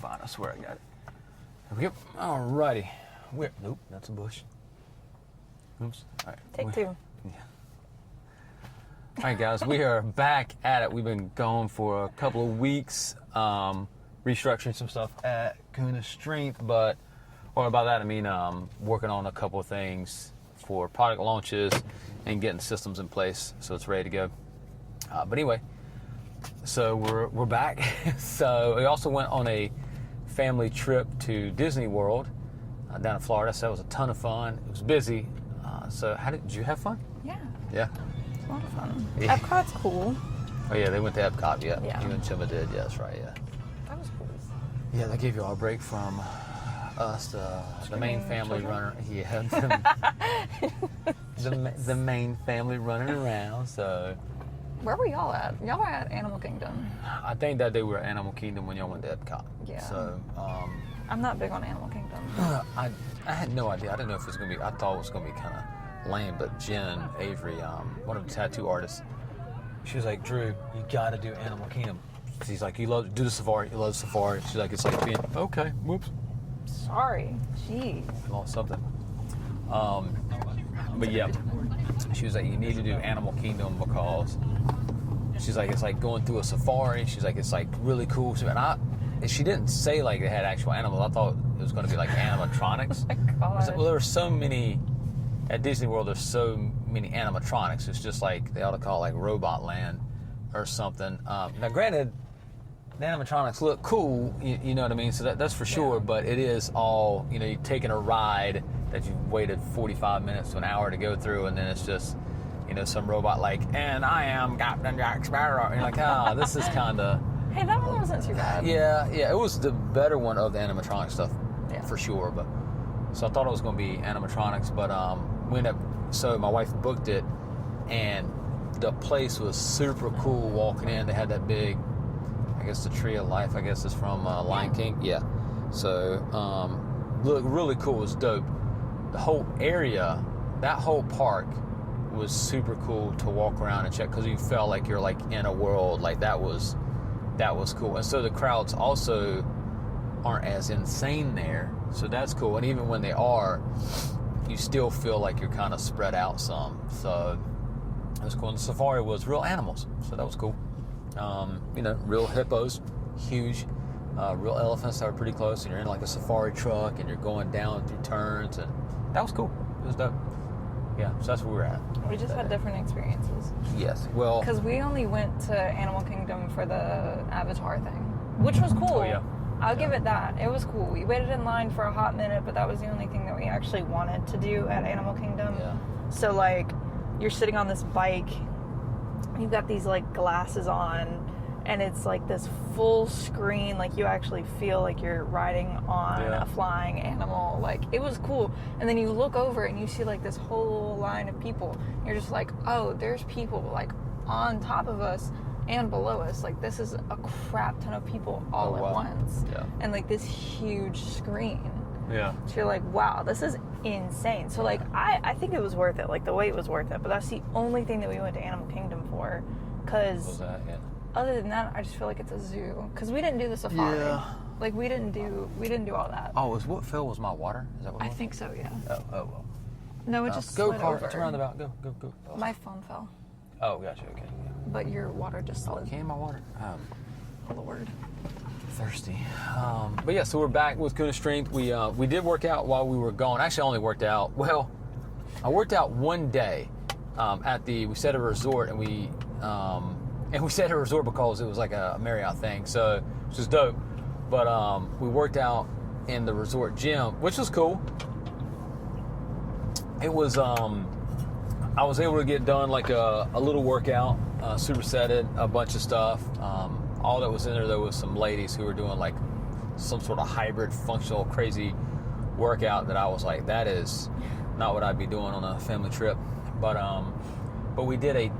fine. I swear I got it. Here we go. Alrighty. Nope, that's a bush. Oops. All right. Take two. Yeah. All right, guys, we are back at it. We've been gone for a couple of weeks, restructuring some stuff at Kahuna Strength, but by that I mean working on a couple of things for product launches and getting systems in place so it's ready to go. But anyway, so we're back. So we also went on a family trip to Disney World down in Florida. So that was a ton of fun. It was busy. So did you have fun? Yeah. Yeah. It's a lot of fun. Yeah. Epcot's cool. Oh yeah, they went to Epcot. Yeah. Yeah. You and Chima did. Yeah, that's right. Yeah. That was cool. Yeah, they gave you all a break from us, the main family runner. Yeah. The main family running around. So. Where were y'all at? Y'all were at Animal Kingdom. I think that they were at Animal Kingdom when y'all went to Epcot. Yeah. So. I'm not big on Animal Kingdom. I had no idea. I didn't know if it was gonna be. I thought it was gonna be kind of lame. But Jen Avery, one of the tattoo artists, she was like, "Drew, you gotta do Animal Kingdom." She's like, "You love do the safari. You love safari." She's like, "It's like being okay." Whoops. Sorry. Jeez. I lost something. But yeah, she was like, "You need to do Animal Kingdom because." She's like, "It's like going through a safari." She's like, "It's like really cool." And she didn't say like they had actual animals. I thought it was going to be like animatronics. Oh my God. Well, there were so many at Disney World. There's so many animatronics. It's just like they ought to call it like Robot Land or something. Now, granted, the animatronics look cool. You know what I mean. So that's for sure. Yeah. But it is all you're taking a ride that you've waited 45 minutes to an hour to go through, and then it's just some robot like, and I am Captain Jack Sparrow. And you're like, this is kind of. Hey, that one wasn't too bad. Yeah, it was the better one of the animatronic stuff, Yeah. for sure. But so I thought it was going to be animatronics, but we ended up. So my wife booked it, and the place was super cool. Walking in, they had that big, I guess the Tree of Life. I guess is from Lion King. Yeah. So looked really cool. It was dope. The whole area, that whole park, was super cool to walk around and check because you felt like you're like in a world like that was cool. And so the crowds also aren't as insane there, so that's cool. And even when they are, you still feel like you're kind of spread out some, so it was cool. And the safari was real animals, so that was cool. Real hippos, huge, real elephants that were pretty close, and you're in like a safari truck and you're going down through turns, and that was cool. It was dope. Yeah, so that's where we're at. We just had different experiences. Yes, well... Because we only went to Animal Kingdom for the Avatar thing, which was cool. Oh, yeah. I'll give it that. It was cool. We waited in line for a hot minute, but that was the only thing that we actually wanted to do at Animal Kingdom. Yeah. So, like, you're sitting on this bike, you've got these, like, glasses on, and it's, like, this full screen, like, you actually feel like you're riding on a flying animal. Like, it was cool. And then you look over and you see, like, this whole line of people. You're just like, oh, there's people, like, on top of us and below us. Like, this is a crap ton of people all at once. Yeah. And, like, this huge screen. Yeah. So you're like, wow, this is insane. So, like, I think it was worth it. Like, the wait was worth it. But that's the only thing that we went to Animal Kingdom for. Because... other than that, I just feel like it's a zoo. Because we didn't do the safari. Yeah. Like, we didn't do all that. Oh, is what fell was my water? Is that what it was? I think so, yeah. Oh, well. No, it just go slid car, over. turn around about, go. Oh. My phone fell. Oh, gotcha, okay. But your water just slid. Okay, my water. Oh, Lord. Thirsty. But yeah, so we're back with Kahuna Strength. We did work out while we were gone. Actually, I only worked out, I worked out one day we stayed at a resort, and we stayed at a resort because it was like a Marriott thing, so which was dope. But we worked out in the resort gym, which was cool. It was I was able to get done like a little workout, supersetted a bunch of stuff. All that was in there was some ladies who were doing like some sort of hybrid functional crazy workout that I was like, that is not what I'd be doing on a family trip. But we did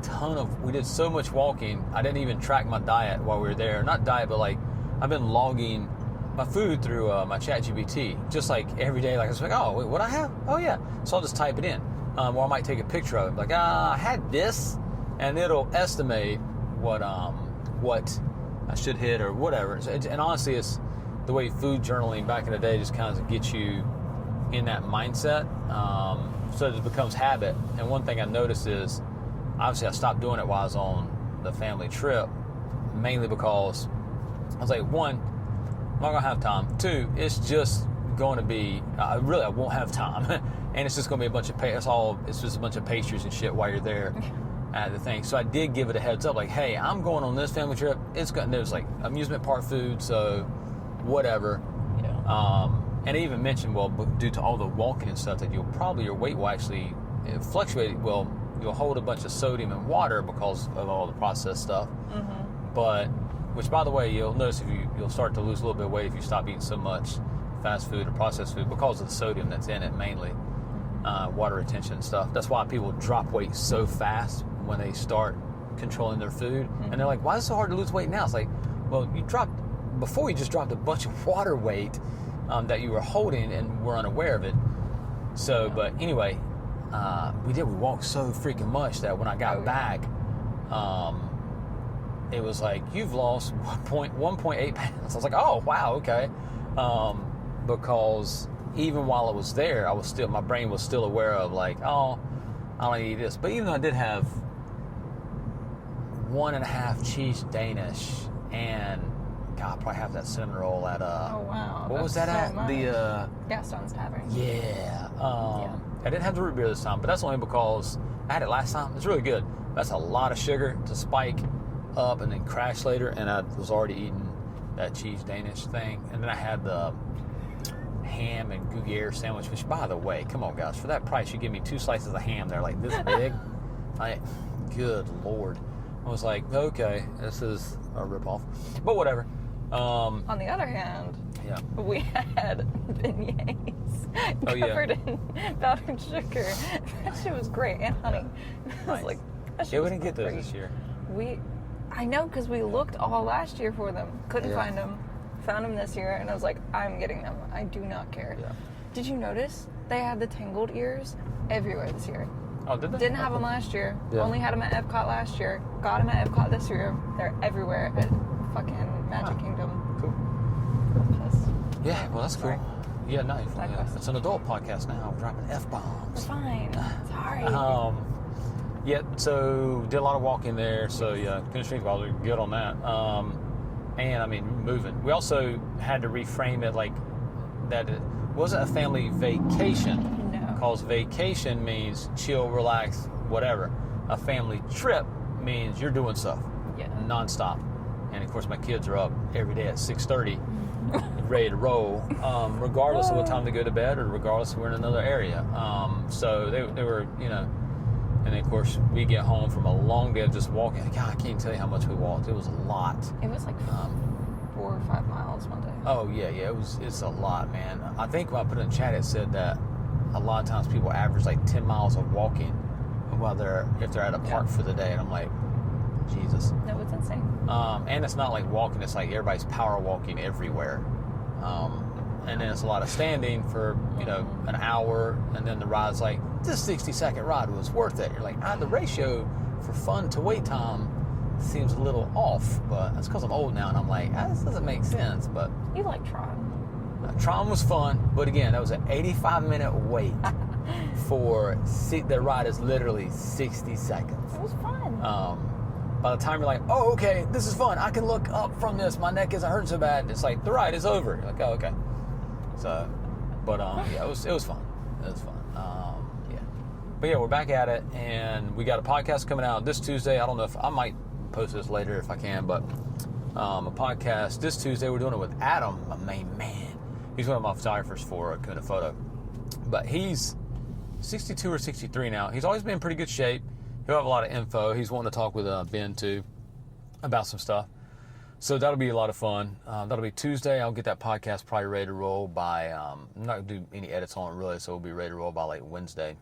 we did so much walking. I didn't even track my diet while we were there. Not diet, but like I've been logging my food through my ChatGPT, just like every day. Like I was like, oh, wait, what I have? Oh yeah. So I'll just type it in, or I might take a picture of it. Like, I had this, and it'll estimate what I should hit or whatever. And honestly, the way food journaling back in the day just kind of gets you in that mindset, so that it becomes habit. And one thing I noticed is, obviously I stopped doing it while I was on the family trip, mainly because I was like, one, I'm not gonna have time. Two, it's just going to be, I won't have time. And it's just gonna be a bunch of it's just a bunch of pastries and shit while you're there at the thing. So I did give it a heads up, like, hey, I'm going on this family trip. There's like amusement park food, so whatever. Yeah. And I even mentioned, well, due to all the walking and stuff, that your weight will actually fluctuate. Well, you'll hold a bunch of sodium and water because of all the processed stuff. Mm-hmm. But, which by the way, you'll notice you'll start to lose a little bit of weight if you stop eating so much fast food or processed food because of the sodium that's in it, mainly water retention and stuff. That's why people drop weight so fast when they start controlling their food. Mm-hmm. And they're like, why is it so hard to lose weight now? It's like, well, before you just dropped a bunch of water weight that you were holding and were unaware of it. So, but anyway, we walked so freaking much that when I got back, it was like, you've lost 1.8 pounds. I was like, oh, wow, okay. Because even while I was there, my brain was still aware of like, oh, I don't eat this. But even though I did have 1.5 cheese Danish and God, probably have that cinnamon roll at oh wow. What was that so at? much. The Gaston's Tavern. Yeah. I didn't have the root beer this time, but that's only because I had it last time. It's really good. That's a lot of sugar to spike up and then crash later, and I was already eating that cheese Danish thing. And then I had the ham and Gruyere sandwich, which, by the way, come on guys, for that price you give me 2 slices of ham, they're like this big. Good Lord. I was like, okay, this is a ripoff, but whatever. On the other hand, we had beignets covered in powdered sugar. That shit was great, and honey. I was like, that shit we didn't get those this year. I know, because we looked all last year for them, couldn't find them, found them this year, and I was like, I'm getting them. I do not care. Yeah. Did you notice they had the tangled ears everywhere this year? Oh, did they? Didn't have them last year. Yeah. Only had them at Epcot last year. Got them at Epcot this year. They're everywhere at fucking Magic Kingdom. Cool. Yeah, well, that's cool. Yeah, nice. It's an adult podcast now. We're dropping F-bombs. It's fine. Sorry. Yeah, so did a lot of walking there. So yeah, Kahuna Strength Podcast, good on that. And I mean, moving. We also had to reframe it like that it wasn't a family vacation. Because vacation means chill, relax, whatever. A family trip means you're doing stuff, nonstop. And of course, my kids are up every day at 6:30, ready to roll, regardless of what time they go to bed or regardless if we're in another area. So they were, and then of course we get home from a long day of just walking. God, I can't tell you how much we walked. It was a lot. It was like 4 or 5 miles one day. Oh yeah, it's a lot, man. I think when I put it in chat, it said that a lot of times people average like 10 miles of walking if they're at a park for the day, and I'm like, Jesus. No, it's insane. And it's not like walking, it's like everybody's power walking everywhere. And then it's a lot of standing for, an hour, and then the ride's like, this 60-second ride was worth it. You're like, the ratio for fun to wait time seems a little off, but that's because I'm old now, and I'm like, this doesn't make sense, but... You like Tron. Tron was fun, but again, that was an 85-minute wait for the ride is literally 60 seconds. It was fun. By the time you're like, oh, okay, this is fun. I can look up from this. My neck isn't hurting so bad. It's like the ride is over. You're like, oh, okay. So, but it was fun. It was fun. But yeah, we're back at it, and we got a podcast coming out this Tuesday. I don't know if I might post this later if I can, but a podcast this Tuesday. We're doing it with Adam, my main man. He's one of my photographers for Kahuna Photo. But he's 62 or 63 now. He's always been in pretty good shape. He'll have a lot of info. He's wanting to talk with Ben, too, about some stuff. So that'll be a lot of fun. That'll be Tuesday. I'll get that podcast probably ready to roll by... I'm not going to do any edits on it, really, so it'll be ready to roll by, like, Wednesday.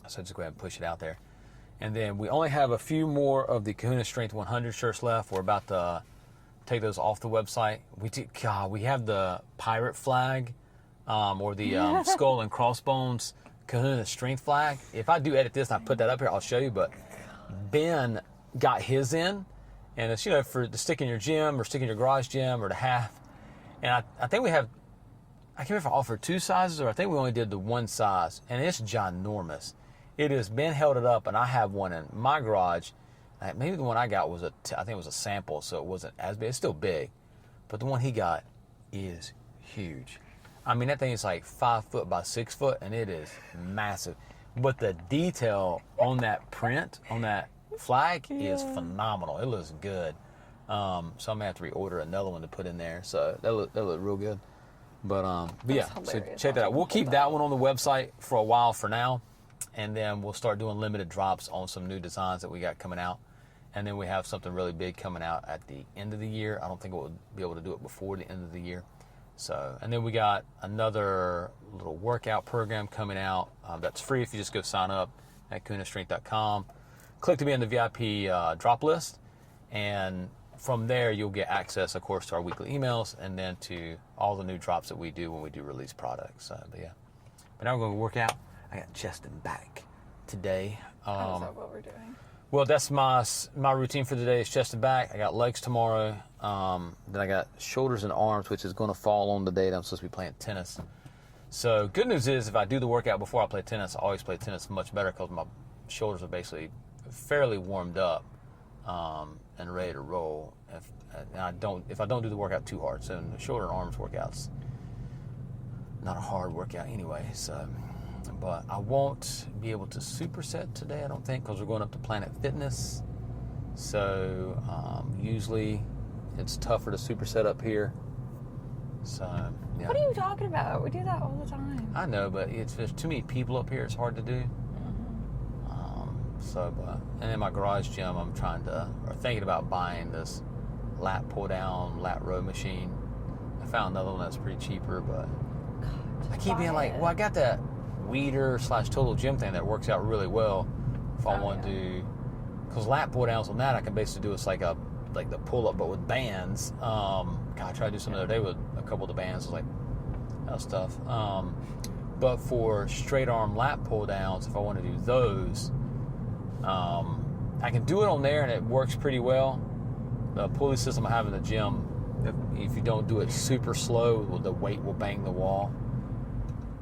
So just go ahead and push it out there. And then we only have a few more of the Kahuna Strength 100 shirts left. We're about to... take those off the website. We have the pirate flag, or the skull and crossbones Kahuna Strength flag. If I do edit this and I put that up here, I'll show you. But Ben got his in, and it's for to stick in your gym or stick in your garage gym or to have. And I think we have, I can't remember if I offered 2 sizes or I think we only did the 1 size. And it's ginormous. It has been held it up, and I have one in my garage. Maybe the one I got was I think it was a sample, so it wasn't as big. It's still big. But the one he got is huge. I mean, that thing is like 5 foot by 6 foot, and it is massive. But the detail on that print, on that flag, is phenomenal. It looks good. So I'm going to have to reorder another one to put in there. So that look real good. But yeah, so check that out. We'll keep that one on the website for a while for now. And then we'll start doing limited drops on some new designs that we got coming out. And then we have something really big coming out at the end of the year. I don't think we'll be able to do it before the end of the year. So, and then we got another little workout program coming out that's free if you just go sign up at kahunastrength.com. Click to be in the VIP drop list. And from there, you'll get access, of course, to our weekly emails and then to all the new drops that we do when we do release products. But yeah. But now we're going to work out. I got chest and back today. How is that what we're doing? Well, that's my routine for today is chest and back. I got legs tomorrow. Then I got shoulders and arms, which is going to fall on the day that I'm supposed to be playing tennis. So good news is if I do the workout before I play tennis, I always play tennis much better because my shoulders are basically fairly warmed up and ready to roll. If I don't do the workout too hard. So the shoulder and arms workouts, not a hard workout anyway. So. But I won't be able to superset today, I don't think, because we're going up to Planet Fitness. So usually it's tougher to superset up here. So yeah. What are you talking about? We do that all the time. I know, but if there's too many people up here, it's hard to do. And in my garage gym, I'm thinking about buying this lat pull down, lat row machine. I found another one that's pretty cheaper, but I keep being like, well, I got that Weeder / Total Gym thing that works out really well if I want to do, because lat pull downs on that I can basically do it's like the pull up but with bands. I tried to do some the other day with a couple of the bands. It was like that was tough. But for straight arm lat pull downs, if I want to do those, I can do it on there and it works pretty well. The pulley system I have in the gym, if you don't do it super slow, the weight will bang the wall.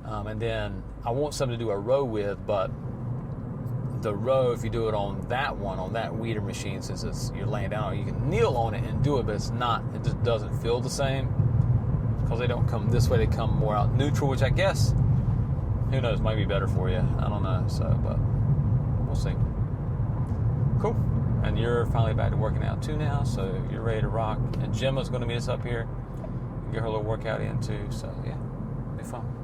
And then I want something to do a row with, but the row, if you do it on that Weeder machine, since you're laying down, you can kneel on it and do it, but it just doesn't feel the same because they don't come this way. They come more out neutral, which I guess, who knows, might be better for you. I don't know. So, but we'll see. Cool. And you're finally back to working out too now, so you're ready to rock. And Gemma's going to meet us up here, get her little workout in too. So yeah, it'll be fun.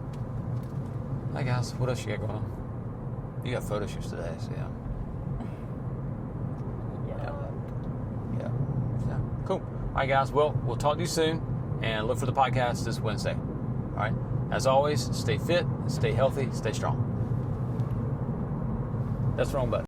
Hi guys, what else you got going on? You got photo shoots today, so yeah. Yeah. Cool. All right guys, well, we'll talk to you soon and look for the podcast this Wednesday. All right. As always, stay fit, stay healthy, stay strong. That's the wrong button.